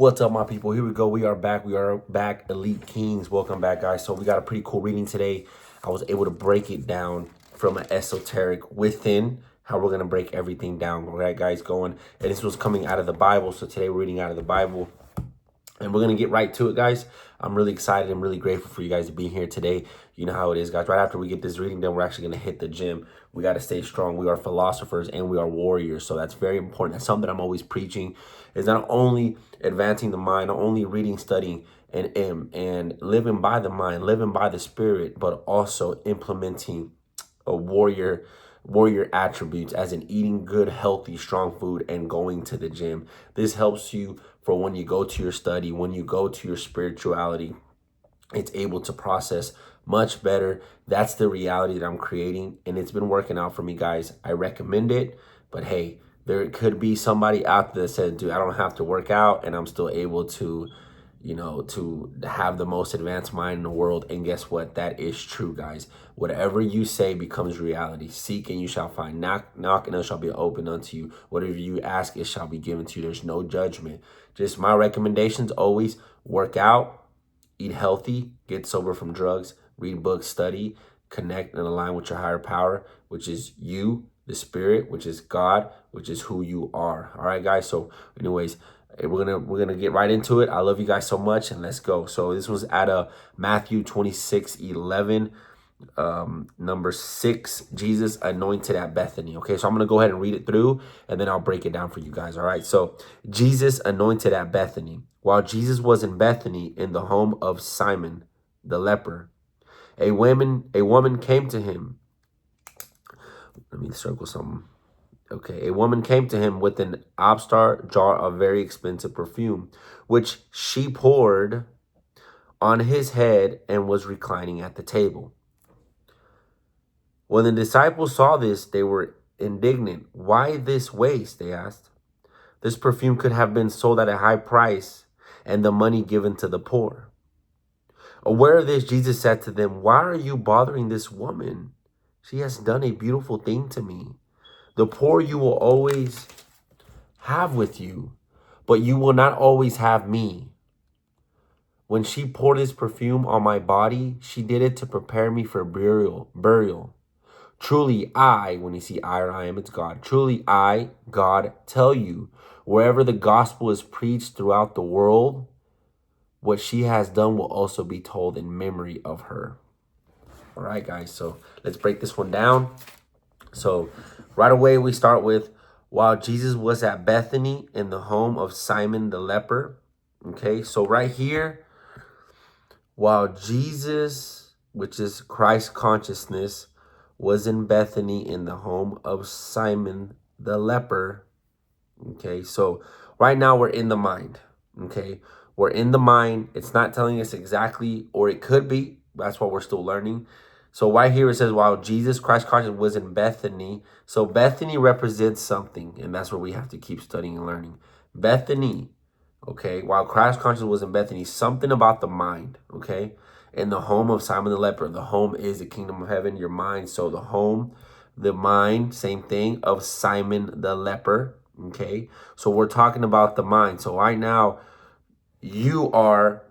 What's up, my people? Here we go. We are back. We are back. Elite Kings. Welcome back, guys. So we got a pretty cool reading today. I was able to break it down from an esoteric within, how we're going to break everything down. All right, guys, going. And this was coming out of the Bible. So today we're reading out of the Bible. And we're going to get right to it, guys. I'm really excited. I'm really grateful for you guys to be here today. You know how it is, guys. Right after we get this reading done, we're actually going to hit the gym. We got to stay strong. We are philosophers and we are warriors. So that's very important. That's something I'm always preaching, is not only advancing the mind, not only reading, studying, and living by the mind, living by the spirit, but also implementing a warrior attributes, as in eating good, healthy, strong food and going to the gym. This helps you for when you go to your study, when you go to your spirituality. It's able to process much better. That's the reality that I'm creating, and it's been working out for me, guys. I recommend it, but hey, there could be somebody out there that said, dude, I don't have to work out and I'm still able to, to have the most advanced mind in the world. And guess what? That is true, guys. Whatever you say becomes reality. Seek and you shall find. Knock and it shall be opened unto you. Whatever you ask, it shall be given to you. There's no judgment. Just my recommendations: always work out, eat healthy, get sober from drugs, read books, study, connect and align with your higher power, which is you, the spirit, which is God, which is who you are. All right, guys. So anyways, we're gonna get right into it. I love you guys so much, and let's go. So this was out of Matthew 26:11. Number 6, Jesus anointed at Bethany. Okay, so I'm gonna go ahead and read it through and then I'll break it down for you guys. All right, so Jesus anointed at Bethany. While Jesus was in Bethany, in the home of Simon the leper, a woman came to him. Let me circle something. Okay, a woman came to him with an obstar jar of very expensive perfume, which she poured on his head and was reclining at the table. When the disciples saw this, they were indignant. Why this waste? They asked. This perfume could have been sold at a high price and the money given to the poor. Aware of this, Jesus said to them, why are you bothering this woman? She has done a beautiful thing to me. The poor you will always have with you, but you will not always have me. When she poured this perfume on my body, she did it to prepare me for burial. Truly I, when you see I or I am, it's God. Truly I, God, tell you, wherever the gospel is preached throughout the world, what she has done will also be told in memory of her. All right, guys, so let's break this one down. So right away, we start with, while Jesus was at Bethany in the home of Simon the leper. Okay, so right here, while Jesus, which is Christ consciousness, was in Bethany in the home of Simon the leper. Okay, so right now we're in the mind. Okay, we're in the mind. It's not telling us exactly, or it could be. That's what we're still learning. So right here it says, while Jesus Christ conscious was in Bethany. So Bethany represents something, and that's where we have to keep studying and learning. Bethany, okay, while Christ conscious was in Bethany, something about the mind, okay? In the home of Simon the leper. The home is the kingdom of heaven, your mind. So the home, the mind, same thing, of Simon the leper, okay? So we're talking about the mind. So right now, you are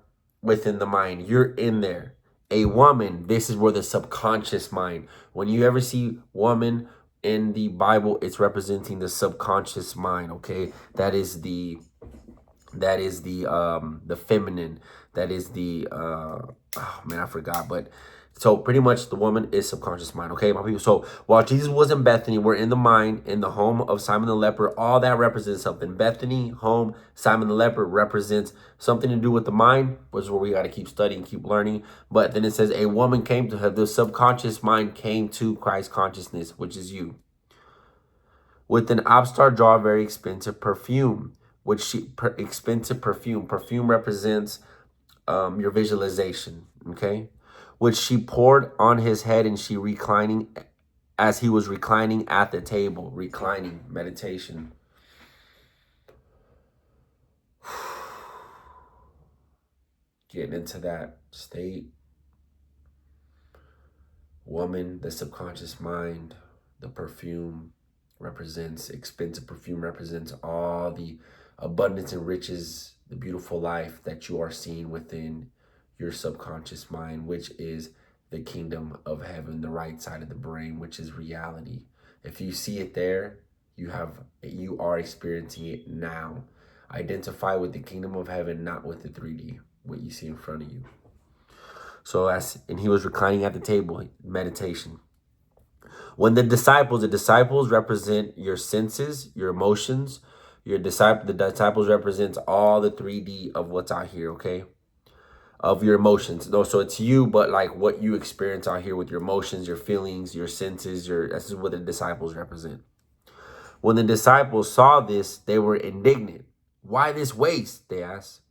within the mind. You're in there. A woman, this is where the subconscious mind. When you ever see woman in the Bible, it's representing the subconscious mind, okay? That is the feminine. That is the oh man, I forgot. But so pretty much the woman is subconscious mind, okay, my people. So while Jesus was in Bethany, we're in the mind, in the home of Simon the leper. All that represents something. Bethany, home, Simon the leper represents something to do with the mind, which is where we got to keep studying, keep learning. But then it says a woman came to her. The subconscious mind came to Christ consciousness, which is you, with an obstar jar of very expensive perfume, expensive perfume. Perfume represents your visualization, okay? Which she poured on his head, and she reclining, as he was reclining at the table. Reclining, meditation. Getting into that state. Woman, the subconscious mind, the perfume represents, expensive perfume represents all the abundance and riches the beautiful life that you are seeing within your subconscious mind, which is the kingdom of heaven, the right side of the brain, which is reality. If you see it there, you are experiencing it now. Identify with the kingdom of heaven, not with the 3D, what you see in front of you. So and he was reclining at the table, meditation. When the disciples represent your senses, your emotions. The disciples represents all the 3D of what's out here, okay? Of your emotions. No, so it's you, but like what you experience out here with your emotions, your feelings, your senses, this is what the disciples represent. When the disciples saw this, they were indignant. Why this waste? They asked.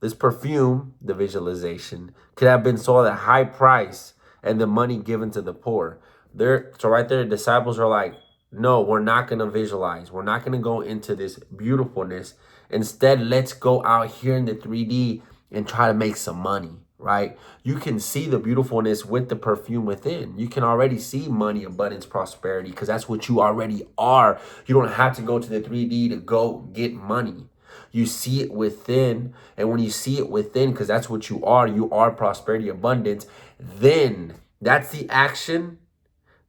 This perfume, the visualization, could have been sold at a high price and the money given to the poor. So right there, the disciples are like, no, we're not going to visualize. We're not going to go into this beautifulness. Instead, let's go out here in the 3D and try to make some money, right? You can see the beautifulness with the perfume within. You can already see money, abundance, prosperity, because that's what you already are. You don't have to go to the 3D to go get money. You see it within, and when you see it within, because that's what you are prosperity, abundance, then that's the action.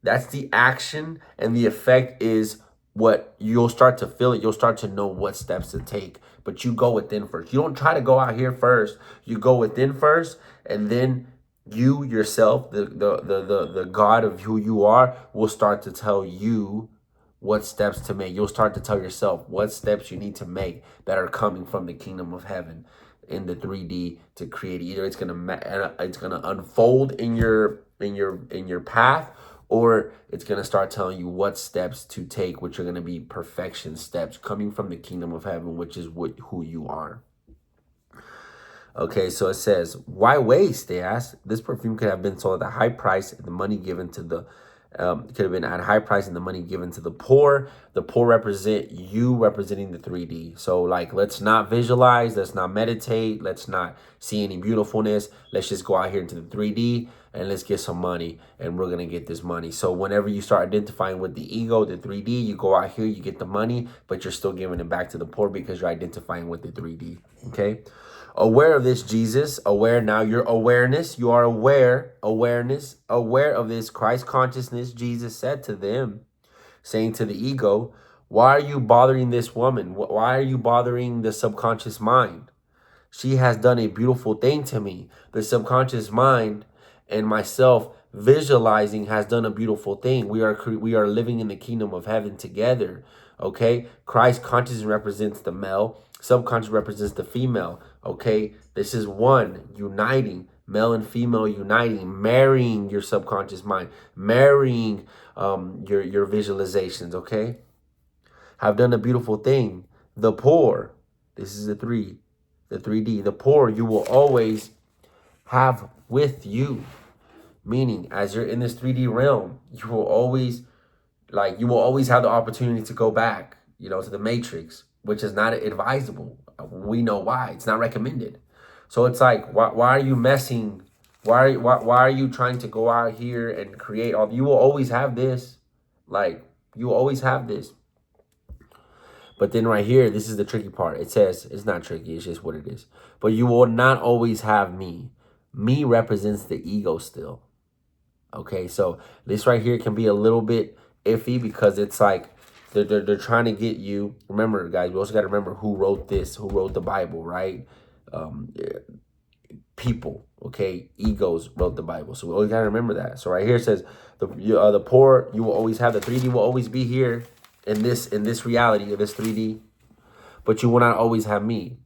That's the action, and the effect is what you'll start to feel it. You'll start to know what steps to take, but you go within first. You don't try to go out here first. You go within first, and then you yourself, the God of who you are, will start to tell you what steps to make. You'll start to tell yourself what steps you need to make that are coming from the kingdom of heaven in the 3D to create. Either it's gonna unfold in your path, or it's going to start telling you what steps to take, which are going to be perfection steps coming from the kingdom of heaven, which is who you are. Okay, so it says, why waste? They asked. This perfume could have been sold at a high price, and the money given to the could have been at a high price and the money given to the poor. The poor represent you representing the 3D. So like, let's not visualize, let's not meditate, let's not see any beautifulness. Let's just go out here into the 3D and let's get some money, and we're going to get this money. So whenever you start identifying with the ego, the 3D, you go out here, you get the money, but you're still giving it back to the poor because you're identifying with the 3D. Okay. Aware of this, Jesus, aware now, your awareness, you are aware of this Christ consciousness. Jesus said to them, saying to the ego, why are you bothering this woman? Why are you bothering the subconscious mind? She has done a beautiful thing to me. The subconscious mind and myself visualizing has done a beautiful thing. We are living in the kingdom of heaven together. Okay, Christ consciousness represents the male, subconscious represents the female. Okay, this is one uniting, male and female uniting, marrying your subconscious mind, marrying your visualizations. Okay, have done a beautiful thing. The poor, this is the 3D. The poor you will always have with you. Meaning, as you're in this 3D realm, you will always have the opportunity to go back, to the matrix, which is not advisable. We know why. It's not recommended. So it's like, why are you messing? Why are you trying to go out here and create all? You will always have this. Like, you will always have this. But then right here, this is the tricky part. It says, it's not tricky, it's just what it is. But you will not always have me. Me represents the ego still. Okay, so this right here can be a little bit iffy because it's like they're trying to get you. Remember, guys, we also got to remember who wrote this, who wrote the Bible, right? People, okay? Egos wrote the Bible. So we always got to remember that. So right here it says, the poor, you will always have. The 3D will always be here in this reality of this 3D, but you will not always have me,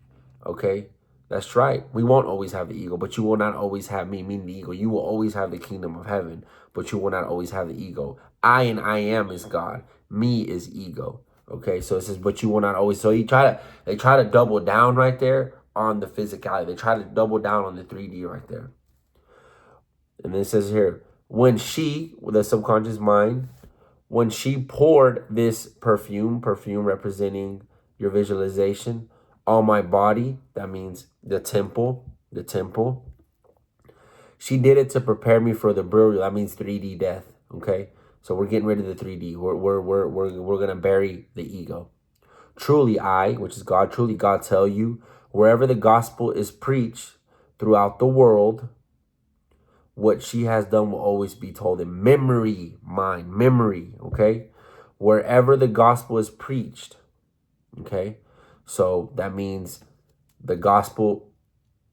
okay? That's right. We won't always have the ego, but you will not always have me, meaning the ego. You will always have the kingdom of heaven, but you will not always have the ego. I and I am is God. Me is ego. Okay, so it says, but you will not always. So they try to double down right there on the physicality. They try to double down on the 3D right there. And then it says here, when she, with the subconscious mind, when she poured this perfume representing your visualization, on my body, that means the temple. She did it to prepare me for the burial. That means 3D death. Okay, so we're getting rid of the 3D. We're gonna bury the ego. Truly, I, which is God, truly God tell you, Wherever the gospel is preached throughout the world, what she has done will always be told in memory, memory, okay? Wherever the gospel is preached, okay? So that means the gospel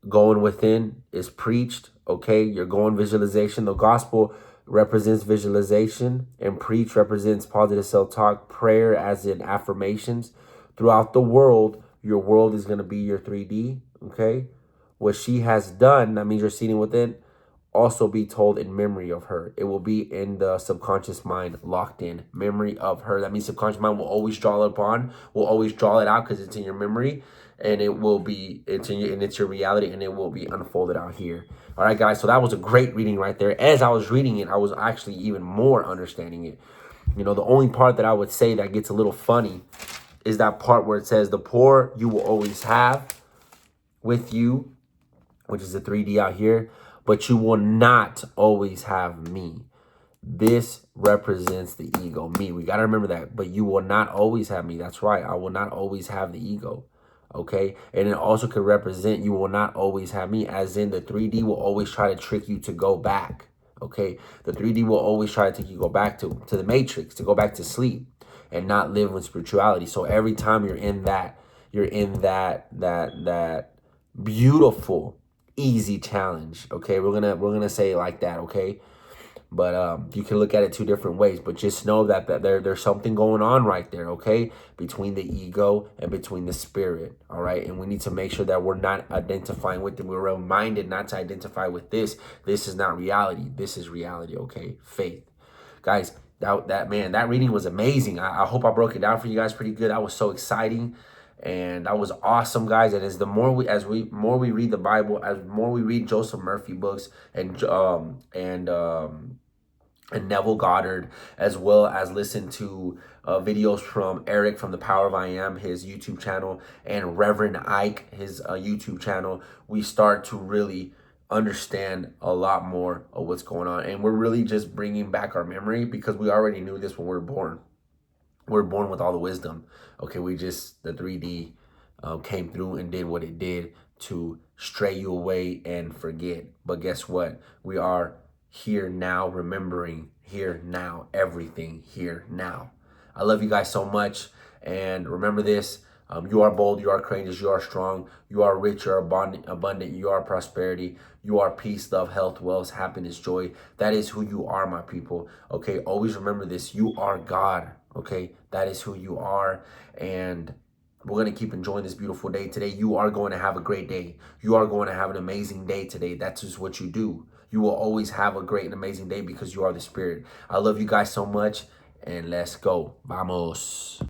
going within is preached, okay? You're going visualization. The gospel represents visualization, and preach represents positive self-talk, prayer as in affirmations. Throughout the world, your world is going to be your 3D, okay? What she has done, that means you're seeing within, also be told in memory of her. It will be in the subconscious mind, locked in memory of her. That means subconscious mind will always draw it upon, will always draw it out because it's in your memory, and it will be, it's your reality, and it will be unfolded out here. All right, guys. So that was a great reading right there. As I was reading it, I was actually even more understanding it. You know, the only part that I would say that gets a little funny is that part where it says, the poor you will always have with you, which is the 3D out here, but you will not always have me. This represents the ego, me. We got to remember that. But you will not always have me. That's right. I will not always have the ego. Okay. And it also could represent you will not always have me, as in the 3D will always try to trick you to go back. Okay. The 3D will always try to take you go back to the matrix, to go back to sleep and not live with spirituality. So every time you're in that beautiful, easy challenge. Okay. We're gonna say it like that. Okay. But you can look at it two different ways. But just know that there's something going on right there, okay? Between the ego and between the spirit, all right? And we need to make sure that we're not identifying with them. We're reminded not to identify with this. This is not reality. This is reality, okay? Faith. Guys, that reading was amazing. I hope I broke it down for you guys pretty good. That was so exciting. And that was awesome, guys. And as the more we read the Bible, as more we read Joseph Murphy books and Neville Goddard, as well as listen to videos from Eric from The Power of I Am, his YouTube channel, and Reverend Ike, his YouTube channel, we start to really understand a lot more of what's going on. And we're really just bringing back our memory, because we already knew this when we were born. We're born with all the wisdom. Okay, the 3D came through and did what it did to stray you away and forget. But guess what? We are here now, remembering here now, everything here now. I love you guys so much. And remember this, you are bold, you are courageous, you are strong, you are rich, you are abundant, you are prosperity, you are peace, love, health, wealth, happiness, joy. That is who you are, my people. Okay, always remember this, you are God. Okay, that is who you are. And we're going to keep enjoying this beautiful day today. You are going to have a great day. You are going to have an amazing day today. That's just what you do. You will always have a great and amazing day because you are the Spirit. I love you guys so much, and let's go. Vamos.